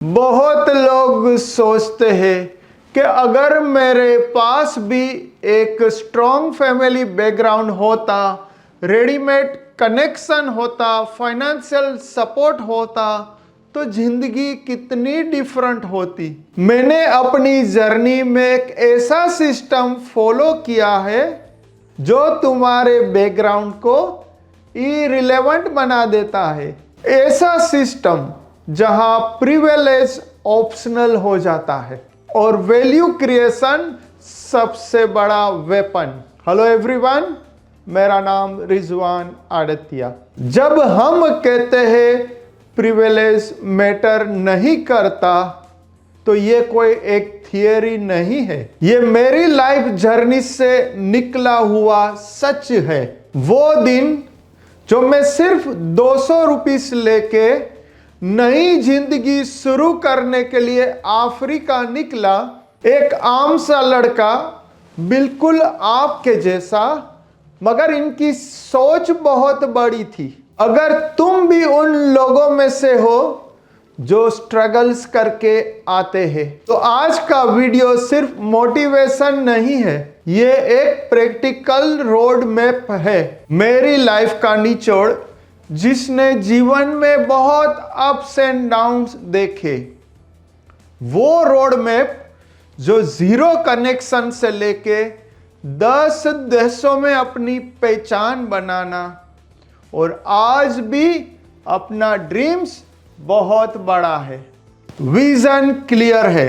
बहुत लोग सोचते हैं कि अगर मेरे पास भी एक स्ट्रॉन्ग फैमिली बैकग्राउंड होता, रेडीमेड कनेक्शन होता, फाइनेंशियल सपोर्ट होता तो जिंदगी कितनी डिफरेंट होती। मैंने अपनी जर्नी में एक ऐसा सिस्टम फॉलो किया है जो तुम्हारे बैकग्राउंड को इरिलेवेंट बना देता है। ऐसा सिस्टम जहां प्रिविलेज ऑप्शनल हो जाता है और वैल्यू क्रिएशन सबसे बड़ा वेपन। हेलो एवरीवन, मेरा नाम रिजवान आड़तिया। जब हम कहते हैं प्रिविलेज मैटर नहीं करता तो ये कोई एक थियरी नहीं है, ये मेरी लाइफ जर्नी से निकला हुआ सच है। वो दिन जो मैं सिर्फ 200 रुपीस लेके नई जिंदगी शुरू करने के लिए अफ्रीका निकला, एक आम सा लड़का, बिल्कुल आपके जैसा, मगर इनकी सोच बहुत बड़ी थी। अगर तुम भी उन लोगों में से हो जो स्ट्रगल्स करके आते हैं तो आज का वीडियो सिर्फ मोटिवेशन नहीं है, ये एक प्रैक्टिकल रोड मैप है। मेरी लाइफ का निचोड़ जिसने जीवन में बहुत अप्स एंड डाउन्स देखे, वो रोड मैप जो जीरो कनेक्शन से लेके 10 देशों में अपनी पहचान बनाना और आज भी अपना ड्रीम्स बहुत बड़ा है, विजन क्लियर है।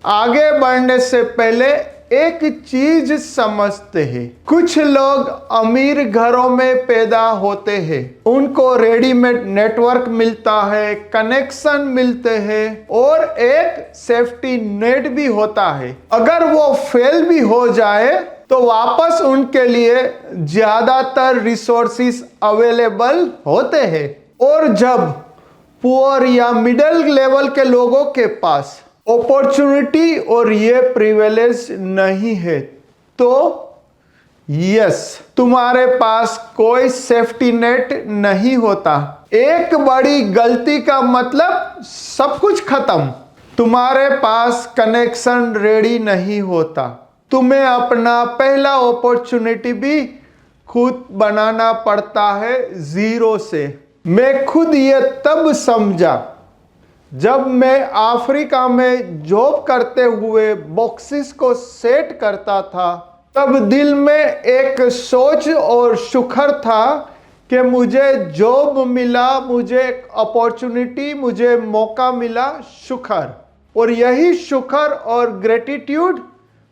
आगे बढ़ने से पहले एक चीज समझते हैं, कुछ लोग अमीर घरों में पैदा होते हैं, उनको रेडीमेड नेटवर्क मिलता है, कनेक्शन मिलते हैं और एक सेफ्टी नेट भी होता है। अगर वो फेल भी हो जाए तो वापस उनके लिए ज्यादातर रिसोर्सेस अवेलेबल होते हैं। और जब पुअर या मिडिल लेवल के लोगों के पास अपॉर्चुनिटी और ये प्रिविलेज नहीं है तो यस, तुम्हारे पास कोई सेफ्टी नेट नहीं होता। एक बड़ी गलती का मतलब सब कुछ खत्म। तुम्हारे पास कनेक्शन रेडी नहीं होता, तुम्हें अपना पहला अपॉर्चुनिटी भी खुद बनाना पड़ता है जीरो से। मैं खुद ये तब समझा जब मैं अफ्रीका में जॉब करते हुए बॉक्सेस को सेट करता था, तब दिल में एक सोच और शुक्र था कि मुझे जॉब मिला, मुझे अपॉर्चुनिटी, मुझे मौका मिला, शुक्र। और यही शुक्र और ग्रेटिट्यूड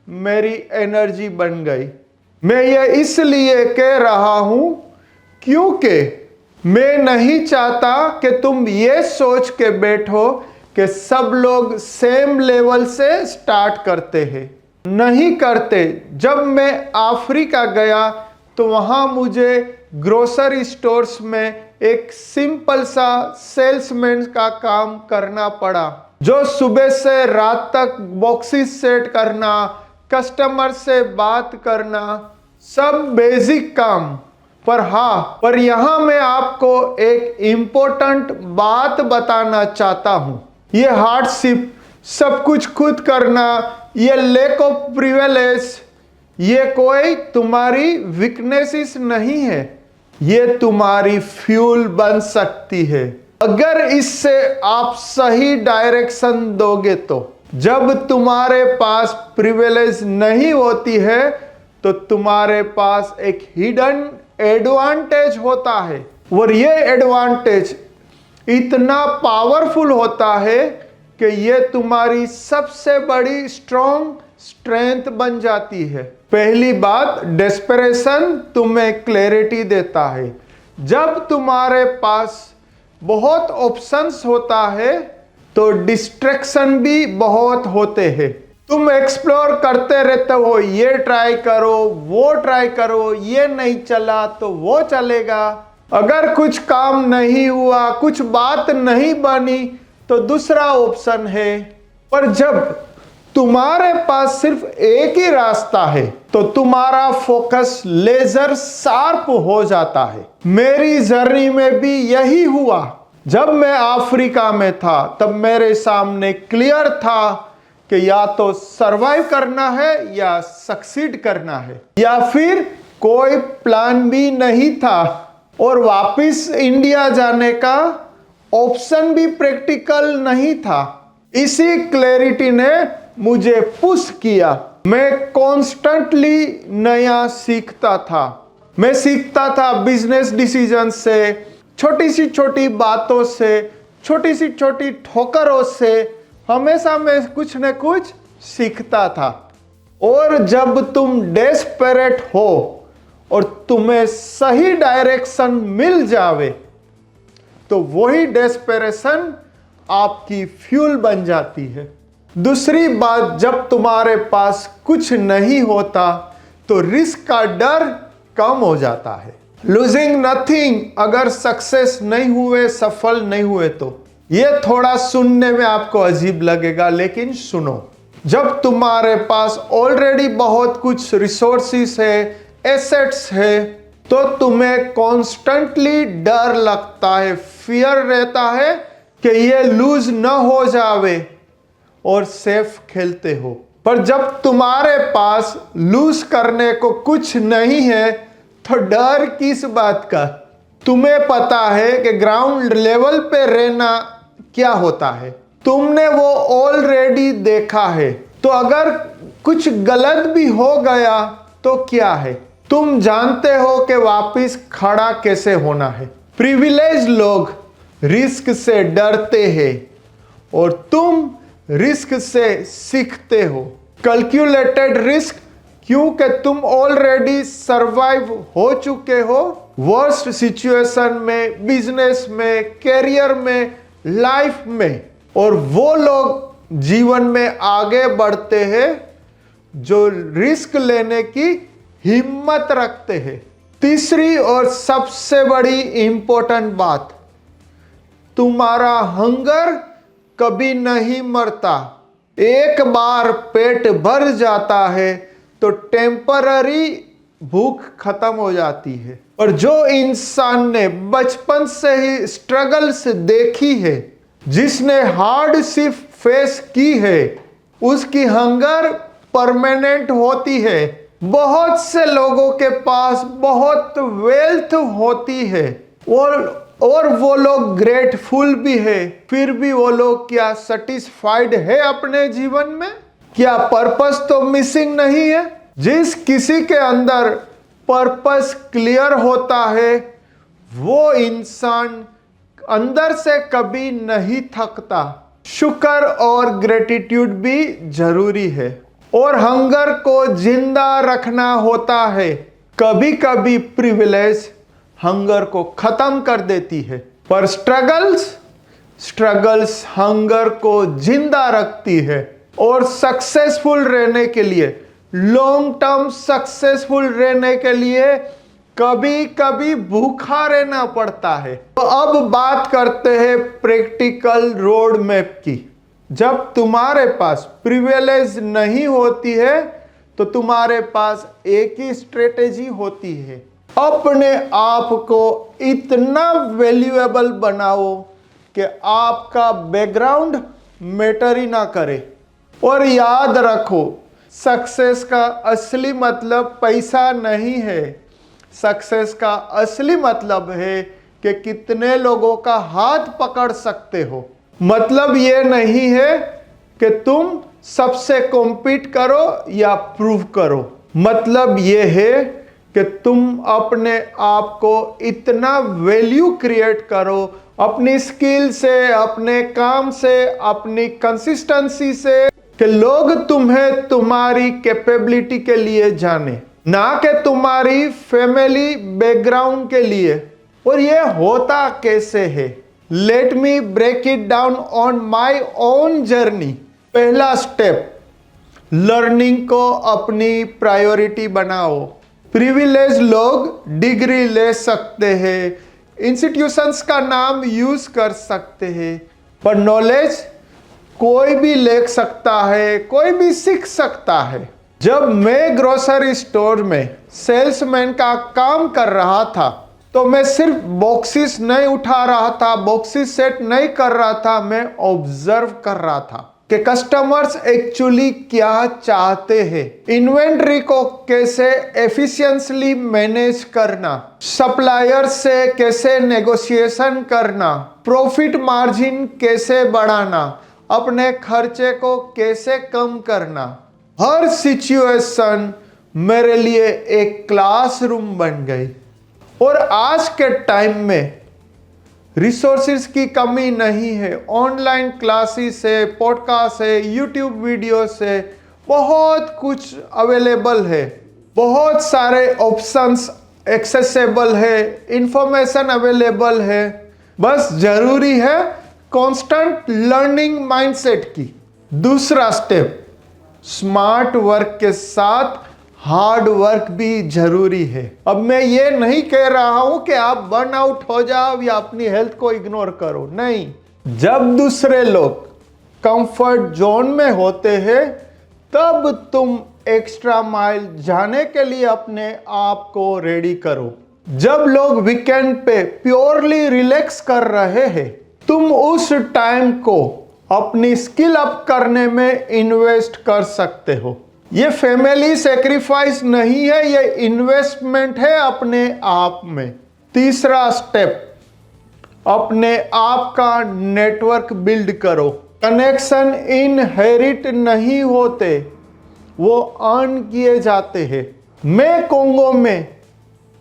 मेरी एनर्जी बन गई। मैं ये इसलिए कह रहा हूं क्योंकि मैं नहीं चाहता कि तुम ये सोच के बैठो कि सब लोग सेम लेवल से स्टार्ट करते हैं। नहीं करते। जब मैं अफ्रीका गया तो वहाँ मुझे ग्रोसरी स्टोर्स में एक सिंपल सा सेल्समैन का काम करना पड़ा, जो सुबह से रात तक बॉक्सेस सेट करना, कस्टमर से बात करना, सब बेसिक काम। पर यहां मैं आपको एक इंपॉर्टेंट बात बताना चाहता हूं। ये हार्डशिप, सब कुछ खुद करना, ये लैक ऑफ प्रिविलेज, ये कोई तुम्हारी वीकनेसेस नहीं है, ये तुम्हारी फ्यूल बन सकती है अगर इससे आप सही डायरेक्शन दोगे तो। जब तुम्हारे पास प्रिविलेज नहीं होती है तो तुम्हारे पास एक हिडन एडवांटेज होता है और ये एडवांटेज इतना पावरफुल होता है कि ये तुम्हारी सबसे बड़ी स्ट्रॉन्ग स्ट्रेंथ बन जाती है। पहली बात, डेस्परेशन तुम्हें क्लैरिटी देता है। जब तुम्हारे पास बहुत ऑप्शंस होता है तो डिस्ट्रैक्शन भी बहुत होते हैं। तुम एक्सप्लोर करते रहते हो, ये ट्राई करो, वो ट्राई करो, ये नहीं चला तो वो चलेगा। अगर कुछ काम नहीं हुआ, कुछ बात नहीं बनी तो दूसरा ऑप्शन है। पर जब तुम्हारे पास सिर्फ एक ही रास्ता है तो तुम्हारा फोकस लेजर शार्प हो जाता है। मेरी जर्नी में भी यही हुआ। जब मैं अफ्रीका में था तब मेरे सामने क्लियर था कि या तो सरवाइव करना है या सक्सीड करना है, या फिर कोई प्लान भी नहीं था और वापस इंडिया जाने का ऑप्शन भी प्रैक्टिकल नहीं था। इसी क्लैरिटी ने मुझे पुश किया। मैं कॉन्स्टेंटली नया सीखता था। मैं सीखता था बिजनेस डिसीजन से, छोटी सी छोटी बातों से, छोटी सी छोटी ठोकरों से हमेशा मैं कुछ न कुछ सीखता था। और जब तुम डेस्परेट हो और तुम्हें सही डायरेक्शन मिल जावे तो वही डेस्परेशन आपकी फ्यूल बन जाती है। दूसरी बात, जब तुम्हारे पास कुछ नहीं होता तो रिस्क का डर कम हो जाता है। लूजिंग नथिंग, अगर सक्सेस नहीं हुए, सफल नहीं हुए तो ये थोड़ा सुनने में आपको अजीब लगेगा, लेकिन सुनो। जब तुम्हारे पास ऑलरेडी बहुत कुछ रिसोर्सेस है, एसेट्स है, तो तुम्हें कॉन्स्टेंटली डर लगता है, फियर रहता है कि ये लूज न हो जावे और सेफ खेलते हो। पर जब तुम्हारे पास लूज करने को कुछ नहीं है तो डर किस बात का? तुम्हें पता है कि ग्राउंड लेवल पे रहना क्या होता है, तुमने वो ऑलरेडी देखा है। तो अगर कुछ गलत भी हो गया तो क्या है, तुम जानते हो कि वापस खड़ा कैसे होना है। प्रिविलेज लोग रिस्क से डरते हैं और तुम रिस्क से सीखते हो। कैलकुलेटेड रिस्क, क्योंकि तुम ऑलरेडी सरवाइव हो चुके हो वर्स्ट सिचुएशन में, बिजनेस में, कैरियर में, लाइफ में। और वो लोग जीवन में आगे बढ़ते हैं जो रिस्क लेने की हिम्मत रखते हैं। तीसरी और सबसे बड़ी इंपॉर्टेंट बात, तुम्हारा हंगर कभी नहीं मरता। एक बार पेट भर जाता है तो टेम्पररी भूख खत्म हो जाती है। और जो इंसान ने बचपन से ही स्ट्रगल्स देखी है, जिसने हार्डशिप फेस की है, उसकी हंगर परमानेंट होती है। बहुत से लोगों के पास बहुत वेल्थ होती है और वो लोग ग्रेटफुल भी है, फिर भी वो लोग क्या सेटिस्फाइड है अपने जीवन में? क्या पर्पस तो मिसिंग नहीं है? जिस किसी के अंदर पर्पस क्लियर होता है वो इंसान अंदर से कभी नहीं थकता। शुक्र और ग्रेटिट्यूड भी जरूरी है और हंगर को जिंदा रखना होता है। कभी कभी प्रिविलेज हंगर को खत्म कर देती है, पर स्ट्रगल्स हंगर को जिंदा रखती है। और सक्सेसफुल रहने के लिए, लॉन्ग टर्म सक्सेसफुल रहने के लिए कभी कभी भूखा रहना पड़ता है। तो अब बात करते हैं प्रैक्टिकल रोड मैप की। जब तुम्हारे पास प्रिविलेज नहीं होती है तो तुम्हारे पास एक ही स्ट्रेटेजी होती है, अपने आप को इतना वैल्यूएबल बनाओ कि आपका बैकग्राउंड मैटर ही ना करे। और याद रखो, सक्सेस का असली मतलब पैसा नहीं है। सक्सेस का असली मतलब है कि कितने लोगों का हाथ पकड़ सकते हो। मतलब ये नहीं है कि तुम सबसे कॉम्पीट करो या प्रूव करो। मतलब ये है कि तुम अपने आप को इतना वैल्यू क्रिएट करो अपनी स्किल से, अपने काम से, अपनी कंसिस्टेंसी से, कि लोग तुम्हें तुम्हारी कैपेबिलिटी के लिए जाने, ना कि तुम्हारी फैमिली बैकग्राउंड के लिए। और ये होता कैसे है? Let me break it down on my own journey. पहला स्टेप, लर्निंग को अपनी प्रायोरिटी बनाओ। प्रिविलेज लोग डिग्री ले सकते हैं, इंस्टीट्यूशंस का नाम यूज कर सकते हैं, पर नॉलेज कोई भी ले सकता है, कोई भी सीख सकता है। जब मैं ग्रोसरी स्टोर में सेल्समैन का काम कर रहा था तो मैं सिर्फ बॉक्सेस नहीं उठा रहा था, बॉक्सेस सेट नहीं कर रहा था, मैं ऑब्जर्व कर रहा था कि कस्टमर्स एक्चुअली क्या चाहते हैं, इन्वेंट्री को कैसे एफिशिएंटली मैनेज करना, सप्लायर से कैसे नेगोशिएशन करना, प्रॉफिट मार्जिन कैसे बढ़ाना, अपने खर्चे को कैसे कम करना। हर सिचुएशन मेरे लिए एक क्लासरूम बन गई। और आज के टाइम में रिसोर्सेज की कमी नहीं है। ऑनलाइन क्लासेस है, पॉडकास्ट है, यूट्यूब वीडियोस है, बहुत कुछ अवेलेबल है, बहुत सारे ऑप्शंस एक्सेसिबल है, इंफॉर्मेशन अवेलेबल है। बस जरूरी है कांस्टेंट लर्निंग माइंडसेट की। दूसरा स्टेप, स्मार्ट वर्क के साथ हार्ड वर्क भी जरूरी है। अब मैं ये नहीं कह रहा हूं कि आप बर्न आउट हो जाओ या अपनी हेल्थ को इग्नोर करो, नहीं। जब दूसरे लोग कंफर्ट जोन में होते हैं तब तुम एक्स्ट्रा माइल जाने के लिए अपने आप को रेडी करो। जब लोग वीकेंड पे प्योरली रिलैक्स कर रहे हैं, तुम उस टाइम को अपनी स्किल अप करने में इन्वेस्ट कर सकते हो। ये फैमिली सेक्रीफाइस नहीं है, ये इन्वेस्टमेंट है अपने आप में। तीसरा स्टेप, अपने आप का नेटवर्क बिल्ड करो। कनेक्शन इनहेरिट नहीं होते, वो अर्न किए जाते हैं। मैं कोंगो में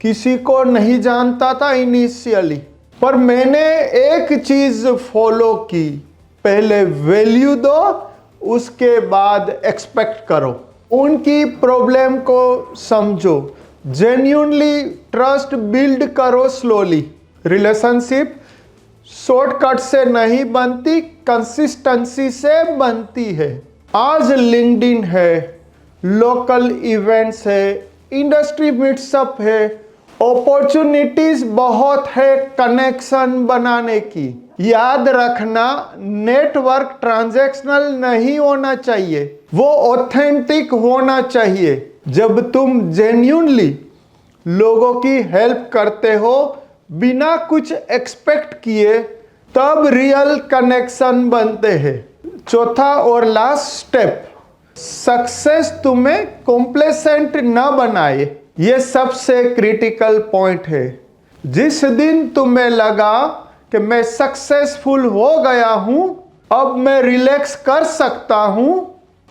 किसी को नहीं जानता था इनिशियली, पर मैंने एक चीज फॉलो की, पहले वैल्यू दो, उसके बाद एक्सपेक्ट करो। उनकी प्रॉब्लम को समझो, जेन्युइनली ट्रस्ट बिल्ड करो स्लोली। रिलेशनशिप शॉर्टकट से नहीं बनती, कंसिस्टेंसी से बनती है। आज लिंक्डइन है, लोकल इवेंट्स है, इंडस्ट्री मीट्सअप है, अपॉर्चुनिटीज बहुत है कनेक्शन बनाने की। याद रखना, नेटवर्क ट्रांजैक्शनल नहीं होना चाहिए, वो ऑथेंटिक होना चाहिए। जब तुम जेन्युइनली लोगों की हेल्प करते हो बिना कुछ एक्सपेक्ट किए, तब रियल कनेक्शन बनते हैं। चौथा और लास्ट स्टेप, सक्सेस तुम्हें कॉम्प्लेसेंट न बनाए। ये सबसे क्रिटिकल पॉइंट है। जिस दिन तुम्हें लगा कि मैं सक्सेसफुल हो गया हूं, अब मैं रिलैक्स कर सकता हूं,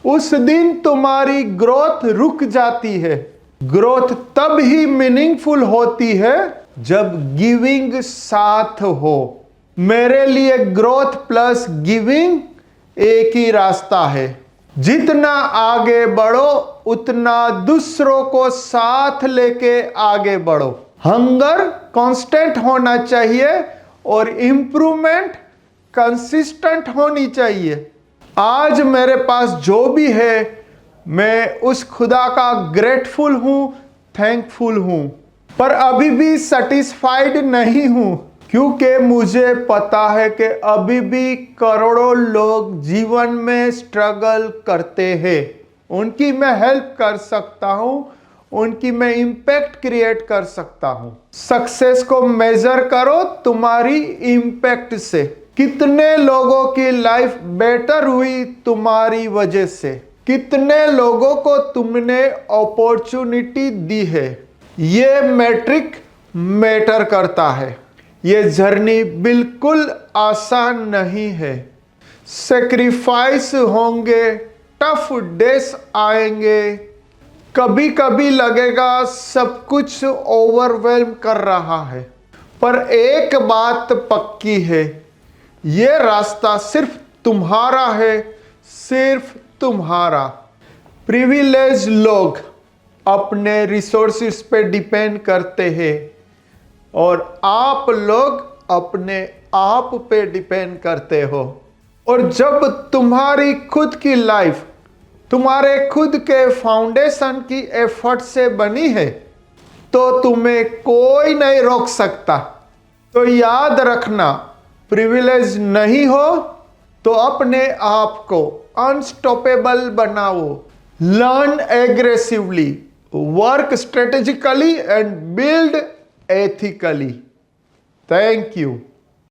उस दिन तुम्हारी ग्रोथ रुक जाती है। ग्रोथ तब ही मीनिंगफुल होती है जब गिविंग साथ हो। मेरे लिए ग्रोथ प्लस गिविंग एक ही रास्ता है। जितना आगे बढ़ो उतना दूसरों को साथ लेके आगे बढ़ो। हंगर कांस्टेंट होना चाहिए और इंप्रूवमेंट कंसिस्टेंट होनी चाहिए। आज मेरे पास जो भी है, मैं उस खुदा का ग्रेटफुल हूं, थैंकफुल हूं, पर अभी भी सेटिस्फाइड नहीं हूं, क्योंकि मुझे पता है कि अभी भी करोड़ों लोग जीवन में स्ट्रगल करते हैं। उनकी मैं हेल्प कर सकता हूं, उनकी मैं इम्पैक्ट क्रिएट कर सकता हूं। सक्सेस को मेजर करो तुम्हारी इम्पैक्ट से। कितने लोगों की लाइफ बेटर हुई तुम्हारी वजह से, कितने लोगों को तुमने अपॉर्चुनिटी दी है, ये मैट्रिक मैटर करता है। ये जर्नी बिल्कुल आसान नहीं है। सेक्रीफाइस होंगे, टफ डेज आएंगे, कभी कभी लगेगा सब कुछ ओवरवेल्म कर रहा है, पर एक बात पक्की है, ये रास्ता सिर्फ तुम्हारा है, सिर्फ तुम्हारा। प्रिविलेज लोग अपने रिसोर्सेज पे डिपेंड करते हैं और आप लोग अपने आप पे डिपेंड करते हो। और जब तुम्हारी खुद की लाइफ तुम्हारे खुद के फाउंडेशन की एफर्ट से बनी है, तो तुम्हें कोई नहीं रोक सकता। तो याद रखना, प्रिविलेज नहीं हो तो अपने आप को अनस्टॉपेबल बनाओ। Learn aggressively, work strategically and build ethically. Thank you.